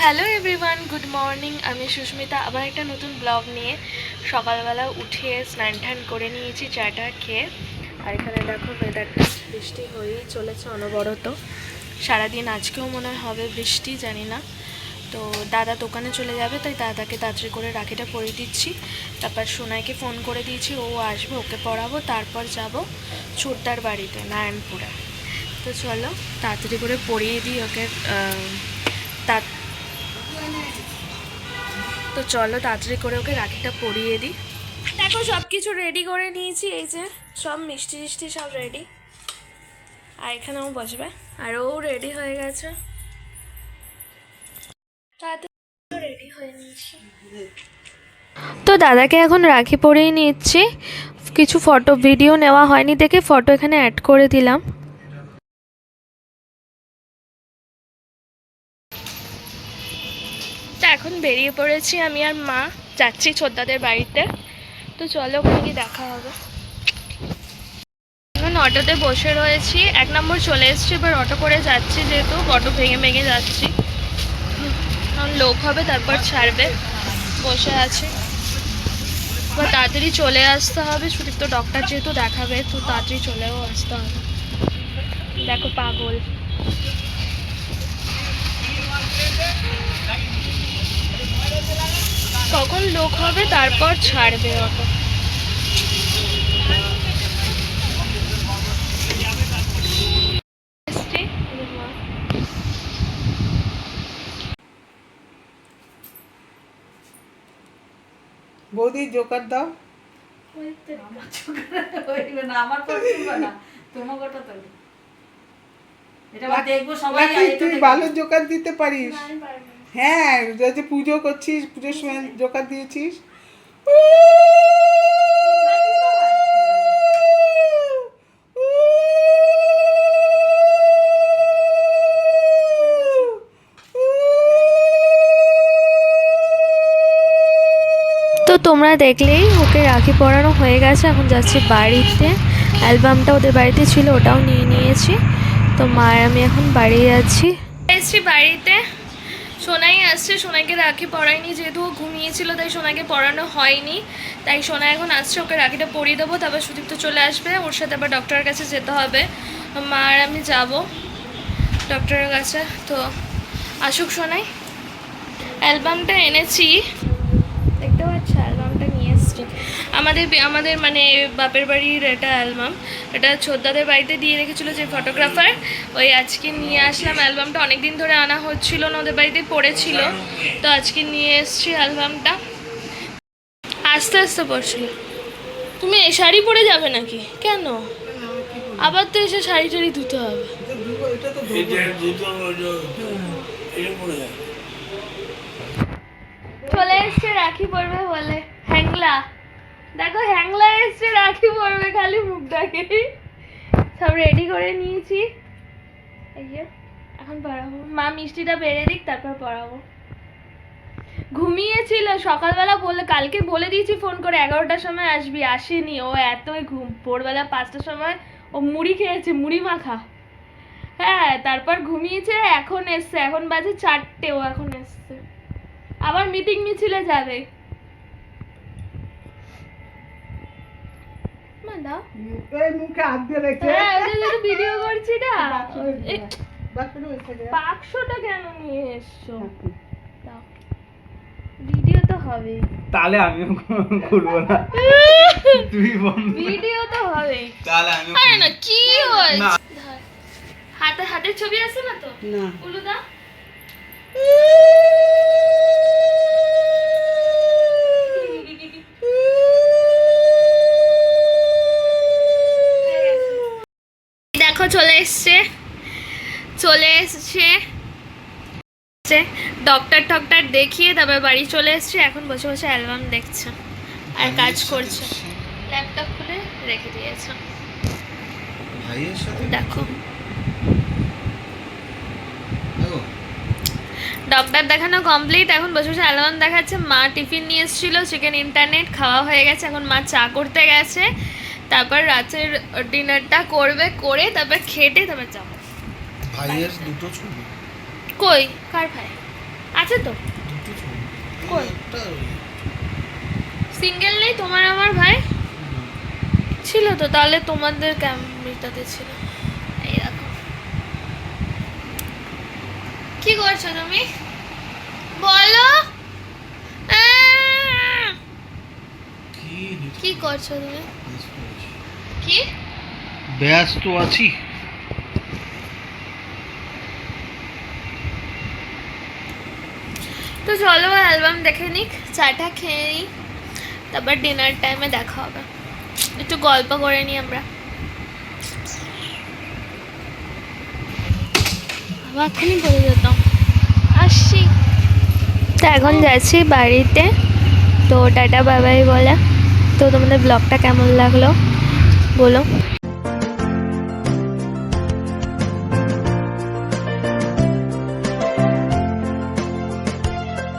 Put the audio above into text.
Hello everyone, good morning. আমি সুস্মিতা আবার একটা নতুন ব্লগ নিয়ে সকালবেলা উঠে স্নান টান করে নিয়েছি, চাটা খেয়ে। আর এখানে দেখো ওয়েদারটা বৃষ্টি হয়েই চলেছে অনবরত সারাদিন। আজকেও মনে হবে বৃষ্টি, জানি না। তো দাদা দোকানে চলে যাবে, তাই দাদাকে তাড়াতাড়ি করে রাখিটা পরিয়ে দিচ্ছি। তারপর সোনাইকে ফোন করে দিয়েছি, ও আসবে, ওকে পড়াবো, তারপর যাব ছোটদার বাড়িতে নারায়ণপুরে। তো চলো তাড়াতাড়ি করে পরিয়ে দিই ওকে। তো চলো তাড়াতাড়ি করে ওকে রাখিটা পরিয়ে দিই। দেখো সব কিছু রেডি করে নিয়েছি, এই যে সব মিষ্টি টিষ্টি সব রেডি। আর এখানেও বসবে, আর ও রেডি হয়ে গেছে, তাড়াতাড়ি রেডি হয়ে নিয়েছি। তো দাদাকে এখন রাখি পরিয়ে নিচ্ছি। কিছু ফটো ভিডিও নেওয়া হয়নি দেখে ফটো এখানে অ্যাড করে দিলাম। তো এখন বেরিয়ে পড়েছি, আমি আর মা যাচ্ছি ছোটদাদের বাড়িতে। তো চলো ওখানে গিয়ে দেখা হবে। এখন অটোতে বসে রয়েছি, 1 নম্বর চলে এসেছি, এবার অটো করে যাচ্ছি, যেহেতু অটো ভেঙে ভেঙে যাচ্ছি। কারণ লোক হবে তারপর ছাড়বে, বসে আছি। এবার তাড়াতাড়ি চলে আসতে হবে, শুধু তো ডক্টর যেহেতু দেখাবে, তো তাড়াতাড়ি চলেও আসতে হবে। দেখো পাগল। কখন লোক হবে তারপর ছাড়বে অটো। বৌদি জোকার দাও। তুই ভালো জোকার দিতে পারিস। হ্যাঁ, যে পুজো করছিস, পুজোর সময় জোকার দিয়েছিস। তো তোমরা দেখলেই ওকে রাখি পরানো হয়ে গেছে, এখন যাচ্ছি বাড়িতে। অ্যালবামটা ওদের বাড়িতে ছিল, ওটাও নিয়ে নিয়েছি। তো মার আমি এখন বাড়ি যাচ্ছি। এসছি বাড়িতে, সোনাই আসছে, সোনাইকে রাখি পরাইনি, যেহেতু ও ঘুমিয়েছিল তাই সোনাইকে পরানো হয়নি। তাই সোনা এখন আসছে, ওকে রাখিটা পরিয়ে দেবো, তারপর সুদীপ্ত চলে আসবে, ওর সাথে আবার ডক্টরের কাছে যেতে হবে। মা আর আমি যাব ডক্টরের কাছে। তো আসুক সোনাই। অ্যালবামটা এনেছি, দেখতে পাচ্ছ, অ্যালবামটা নিয়ে এসছি। আমাদের মানে বাপের বাড়ির এটা অ্যালবাম, এটা ছোটদাদের বাড়িতে দিয়ে রেখেছিল যে ফটোগ্রাফার, ওই আজকে নিয়ে আসলাম। অ্যালবামটা অনেক দিন ধরে আনা হচ্ছিল না, ওদের বাড়িতে পড়েছিল, তো আজকে নিয়ে এসছি অ্যালবামটা। আস্তে আস্তে পড়ছিল। তুমি এই শাড়ি পরে যাবে নাকি? কেন আবার তো এসে শাড়ি টাড়ি ধুতে হবে। চলে এসছে রাখি পরবে বলে হ্যাংলা। দেখো হ্যাংলা এসছে রাখি পরবে, খালি মুখটাকে সব রেডি করে নিয়েছি। এই যে এখন পড়াবো, মা মিষ্টিটা বেড়ে দিক তারপর পড়াবো। ঘুমিয়েছিল সকালবেলা, বলে কালকে বলে দিয়েছি ফোন করে 11টার সময় আসবি, আসেনি। ও এতই ঘুম, ভোরবেলা 5টার সময় ও মুড়ি খেয়েছে, মুড়ি মাখা। হ্যাঁ, তারপর ঘুমিয়েছে, এখন এসছে, এখন বাজে 4টে, ও এখন এসছে। আবার মিটিং মিছিলে যাবে। ভিডিও করছি না, বাক্সটা কেন নিয়ে এসছো? ভিডিও তো হবে, তাহলে আমিও করবো না, তুই ভিডিও তো হবে, তাহলে আমি আরে না কি হয়েছে? হাতের ছবি আছে না তো? না উলুদা দেখো চলে এসছে ডক্টর দেখিয়ে তারপর বাড়ি চলে এসছে। এখন বসে বসে অ্যালবাম দেখছে আর কাজ করছে, ল্যাপটপ খুলে রেখে দিয়েছে। দেখো ডক্টর দেখানো কমপ্লিট, এখন বসে বসে অ্যালবাম দেখাচ্ছে। মা টিফিন নিয়ে এসেছিলো, চিকেন ইন্টারনেট খাওয়া হয়ে গেছে, এখন মা চা করতে গেছে, তারপর রাতের ডিনারটা করবে, করে তারপর খেটে তারপর যাবো। ভাইয়ের দুটো ছবি কই? কার ভাই? আছে তো কই সিঙ্গেল নেই তোমার আমার ভাই ছিল তো, তাহলে তোমাদের ক্যামেরাতে ছিল। এই দেখো কি করছো তুমি বলো। কি করছো তুমি? কি ব্যস্ত আছি। তো চলো অ্যালবাম দেখে নিক, চাটা খেয়ে নিই, তারপর ডিনার টাইমে দেখা হবে, একটু গল্প করে নিই আমরা। এখনই বলে যেতাম আসছি। তো এখন যাচ্ছি বাড়িতে, তো টাটা বাবাই বলে। তো তোমাদের ব্লগটা কেমন লাগলো বলো।